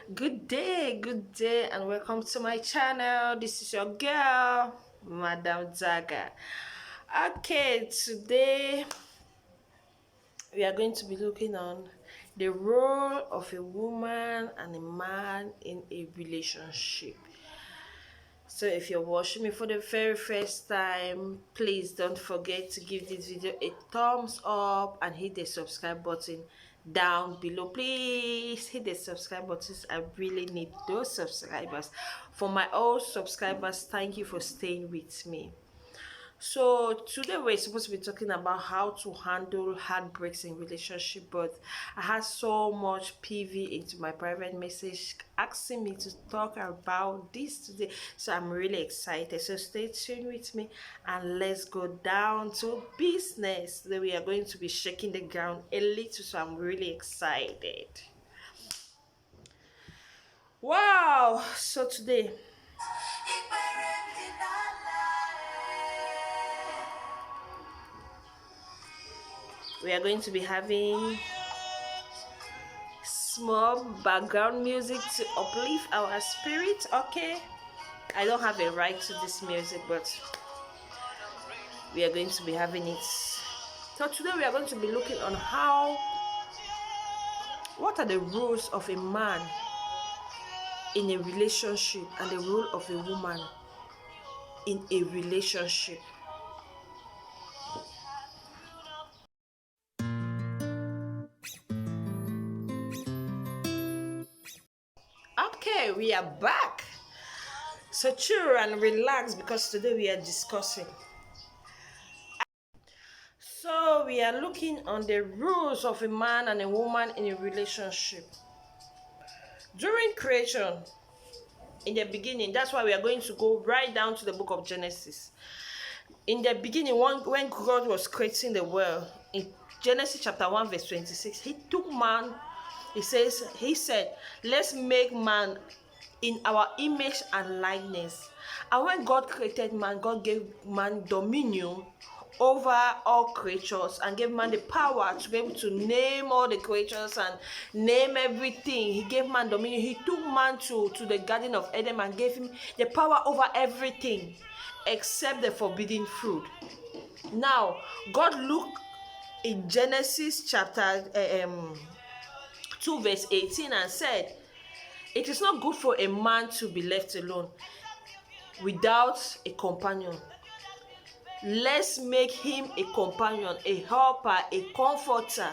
Good day, and welcome to my channel. This is your girl, Madam Zaga. Okay, today we are going to be looking on the role of a woman and a man in a relationship. So if you're watching me for the very first time, please don't forget to give this video a thumbs up and hit the subscribe button down below. Please hit the subscribe buttons. I really need those subscribers. For my old subscribers, thank you for staying with me. So today we're supposed to be talking about how to handle heartbreaks in relationship, but I had so much PV into my private message asking me to talk about this today. So I'm really excited. So stay tuned with me and let's go down to business. Today we are going to be shaking the ground a little, so I'm really excited. Wow! So today we are going to be having small background music to uplift our spirit. Okay, I don't have a right to this music, but we are going to be having it. So today we are going to be looking on what are the rules of a man in a relationship and the role of a woman in a relationship. Okay, we are back. So chill and relax because today we are discussing. So we are looking on the rules of a man and a woman in a relationship. During creation, in the beginning, that's why we are going to go right down to the book of Genesis. In the beginning, when God was creating the world, in Genesis chapter 1 verse 26, he took man, he said, let's make man in our image and likeness. And when God created man, God gave man dominion over all creatures and gave man the power to be able to name all the creatures and name everything. He gave man dominion. He took man to the Garden of Eden and gave him the power over everything except the forbidden fruit. Now, God looked in Genesis chapter 2 verse 18 and said, it is not good for a man to be left alone without a companion. Let's make him a companion, a helper, a comforter.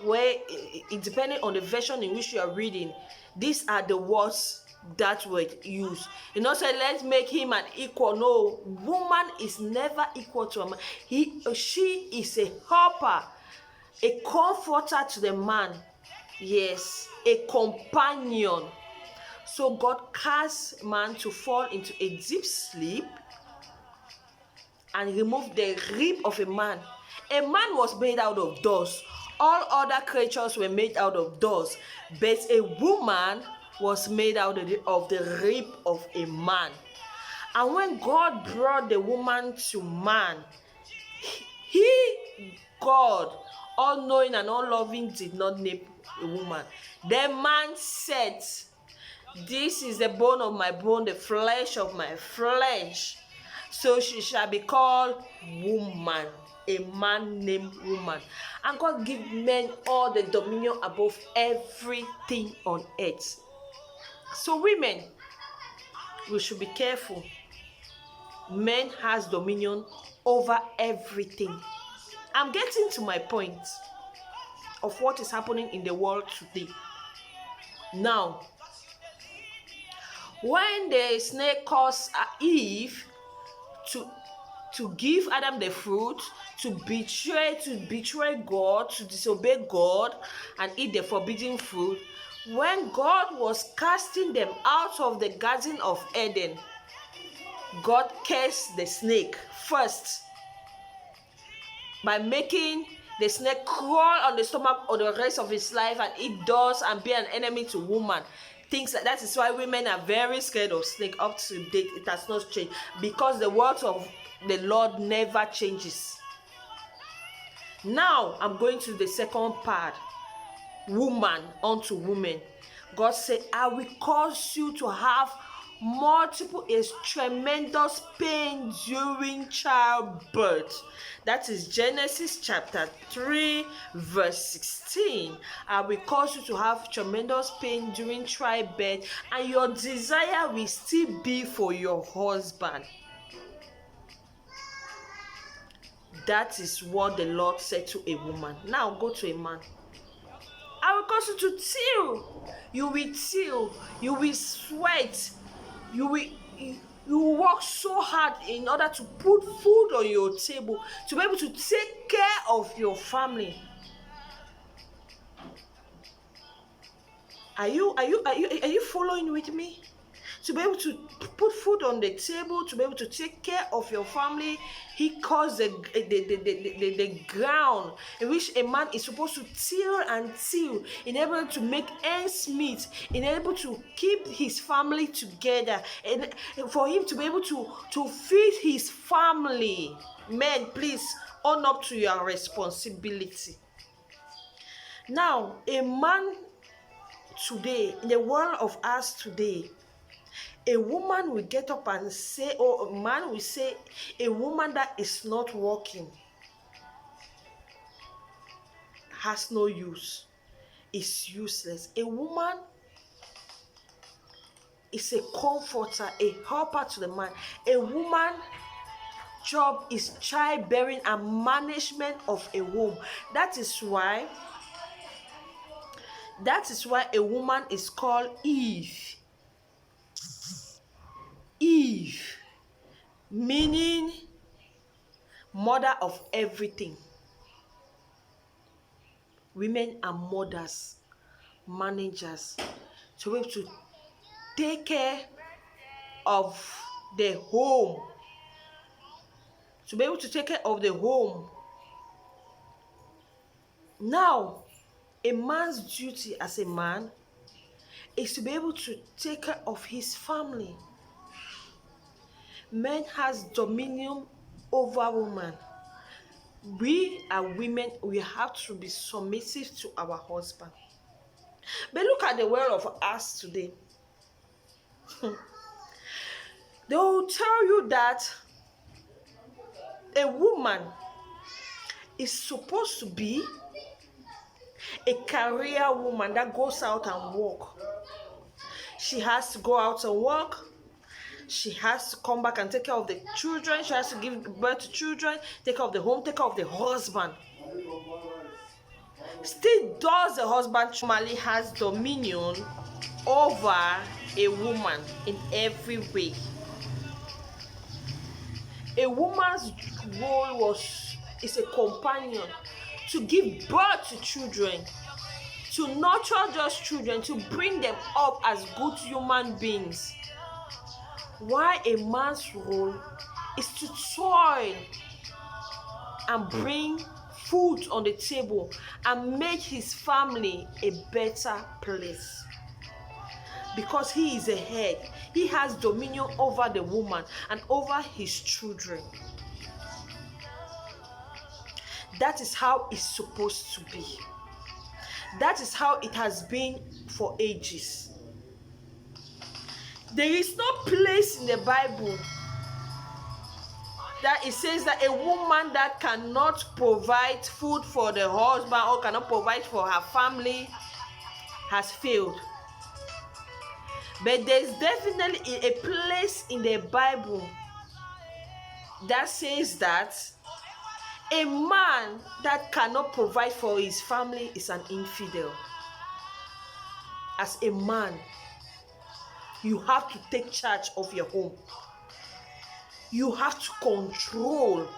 Where it depending on the version in which you are reading, these are the words that were used. You know, say let's make him an equal. No, woman is never equal to a man. She is a helper, a comforter to the man. Yes, a companion. So God cast man to fall into a deep sleep and remove the rib of a man. A man was made out of dust. All other creatures were made out of dust, but a woman was made out of the rib of a man. And when God brought the woman to man, God, all knowing and all loving, did not name a woman. The man said, this is the bone of my bone, the flesh of my flesh. So she shall be called woman, a man named woman. And God gave men all the dominion above everything on earth. So women, we should be careful. Men has dominion over everything. I'm getting to my point of what is happening in the world today. Now, when the snake caused Eve to give Adam the fruit, to betray God, to disobey God and eat the forbidden fruit, when God was casting them out of the Garden of Eden, God cursed the snake first by making the snake crawl on the stomach for the rest of his life and eat dust and be an enemy to woman. Things like that is why women are very scared of snake up to date. It has not changed because the word of the Lord never changes. Now I'm going to the second part, woman unto woman. God said, I will cause you to have multiple is tremendous pain during childbirth. That is Genesis chapter 3 verse 16. I will cause you to have tremendous pain during childbirth, and your desire will still be for your husband. That is what the Lord said to a woman. Now go to a man. I will cause you to till. You will till. You will sweat. You will work so hard in order to put food on your table, to be able to take care of your family. Are you following with me? To be able to put food on the table, to be able to take care of your family, he caused the ground in which a man is supposed to till and till, in able to make ends meet, in able to keep his family together, and for him to be able to feed his family. Men, please own up to your responsibility. Now, a man today, in the world of us today, a woman will get up and say, or a man will say, a woman that is not working has no use, is useless. A woman is a comforter, a helper to the man. A woman job is childbearing and management of a home. That is why a woman is called Eve. Eve, meaning mother of everything. Women are mothers, managers, to be able to take care of the home. To be able to take care of the home. Now, a man's duty as a man is to be able to take care of his family. Man has dominion over woman. We are women, we have to be submissive to our husband. But look at the world of us today. They will tell you that a woman is supposed to be a career woman that goes out and work. She has to go out and work. She has to come back and take care of the children. She has to give birth to children, take care of the home, take care of the husband. Still, does the husband normally has dominion over a woman in every way? A woman's role is a companion, to give birth to children, to nurture those children, to bring them up as good human beings. Why a man's role is to toil and bring food on the table and make his family a better place. Because he is a head, he has dominion over the woman and over his children. That is how it's supposed to be. That is how it has been for ages. There is no place in the Bible that it says that a woman that cannot provide food for the husband or cannot provide for her family has failed. But there's definitely a place in the Bible that says that a man that cannot provide for his family is an infidel. As a man, you have to take charge of your home. You have to control.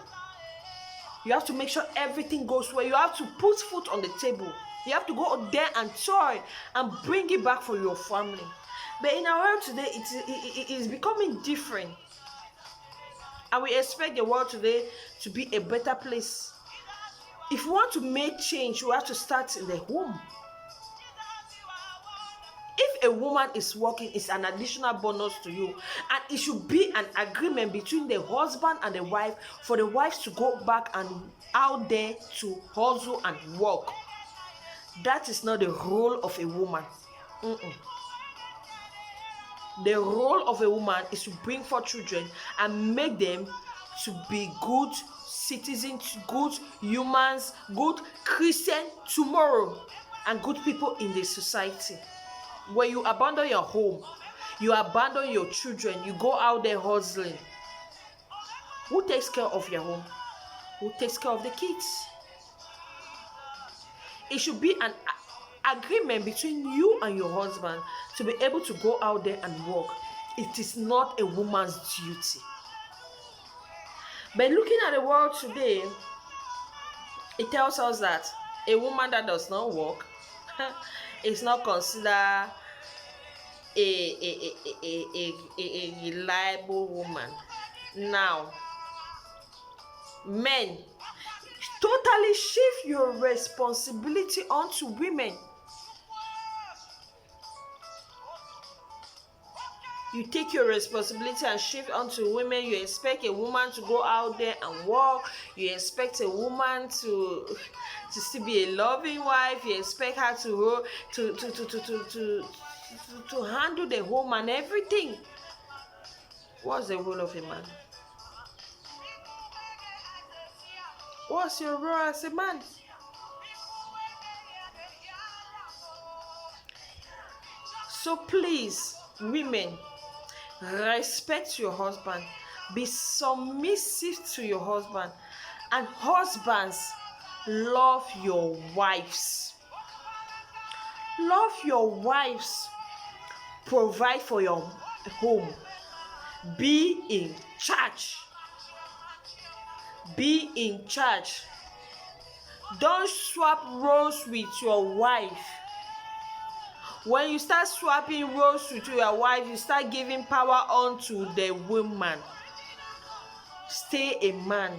You have to make sure everything goes well. You have to put food on the table. You have to go out there and toil and bring it back for your family. But in our world today, it is becoming different. And we expect the world today to be a better place. If you want to make change, you have to start in the home. If a woman is working, it's an additional bonus to you. And it should be an agreement between the husband and the wife for the wives to go back and out there to hustle and work. That is not the role of a woman. Mm-mm. The role of a woman is to bring forth children and make them to be good citizens, good humans, good Christian tomorrow, and good people in the society. When you abandon your home, you abandon your children, you go out there hustling. Who takes care of your home? Who takes care of the kids? It should be an agreement between you and your husband to be able to go out there and work. It is not a woman's duty. But looking at the world today, it tells us that a woman that does not work is not considered a reliable woman. Now, men, totally shift your responsibility onto women. You take your responsibility and shift onto women. You expect a woman to go out there and work. You expect a woman to still be a loving wife. You expect her to handle the home and everything. What's the role of a man? What's your role as a man? So please, women, respect your husband. Be submissive to your husband. And husbands, love your wives. Love your wives. Provide for your home. Be in charge. Be in charge. Don't swap roles with your wife. When you start swapping roles with your wife, you start giving power onto the woman. Stay a man.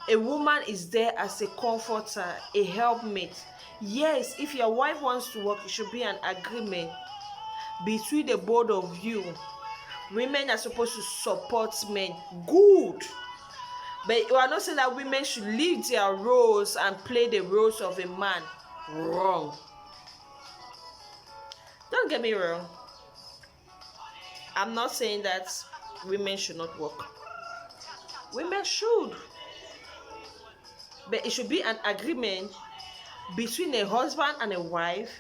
A woman is there as a comforter, a helpmate. Yes, if your wife wants to work, it should be an agreement between the both of you. Women are supposed to support men. Good. But you are not saying that women should leave their roles and play the roles of a man. Wrong. Don't get me wrong. I'm not saying that women should not work. Women should. But it should be an agreement between a husband and a wife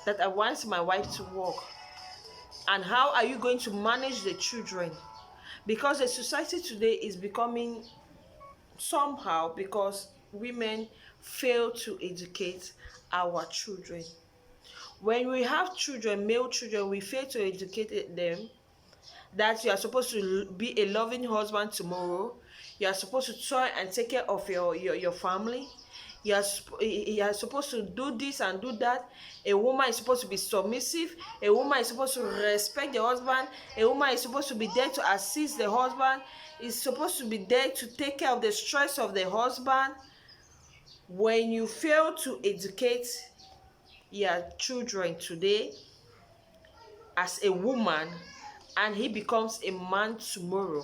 that I want my wife to work. And how are you going to manage the children? Because the society today is becoming somehow because women fail to educate our children. When we have children, male children, we fail to educate them that you are supposed to be a loving husband tomorrow. You are supposed to try and take care of your family. You are supposed to do this and do that. A woman is supposed to be submissive. A woman is supposed to respect the husband. A woman is supposed to be there to assist the husband. Is supposed to be there to take care of the stress of the husband. When you fail to educate your children today as a woman, and he becomes a man tomorrow,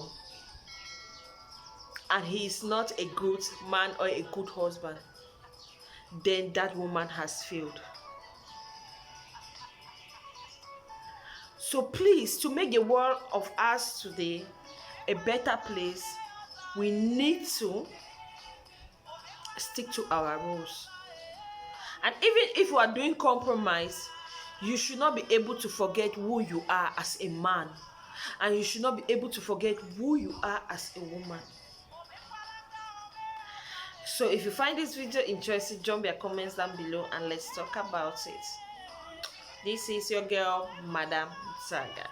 and he is not a good man or a good husband, then that woman has failed. So please, to make the world of us today a better place, we need to stick to our rules. And even if you are doing compromise, you should not be able to forget who you are as a man. And you should not be able to forget who you are as a woman. So if you find this video interesting, jump your comments down below and let's talk about it. This is your girl, Madam Saga.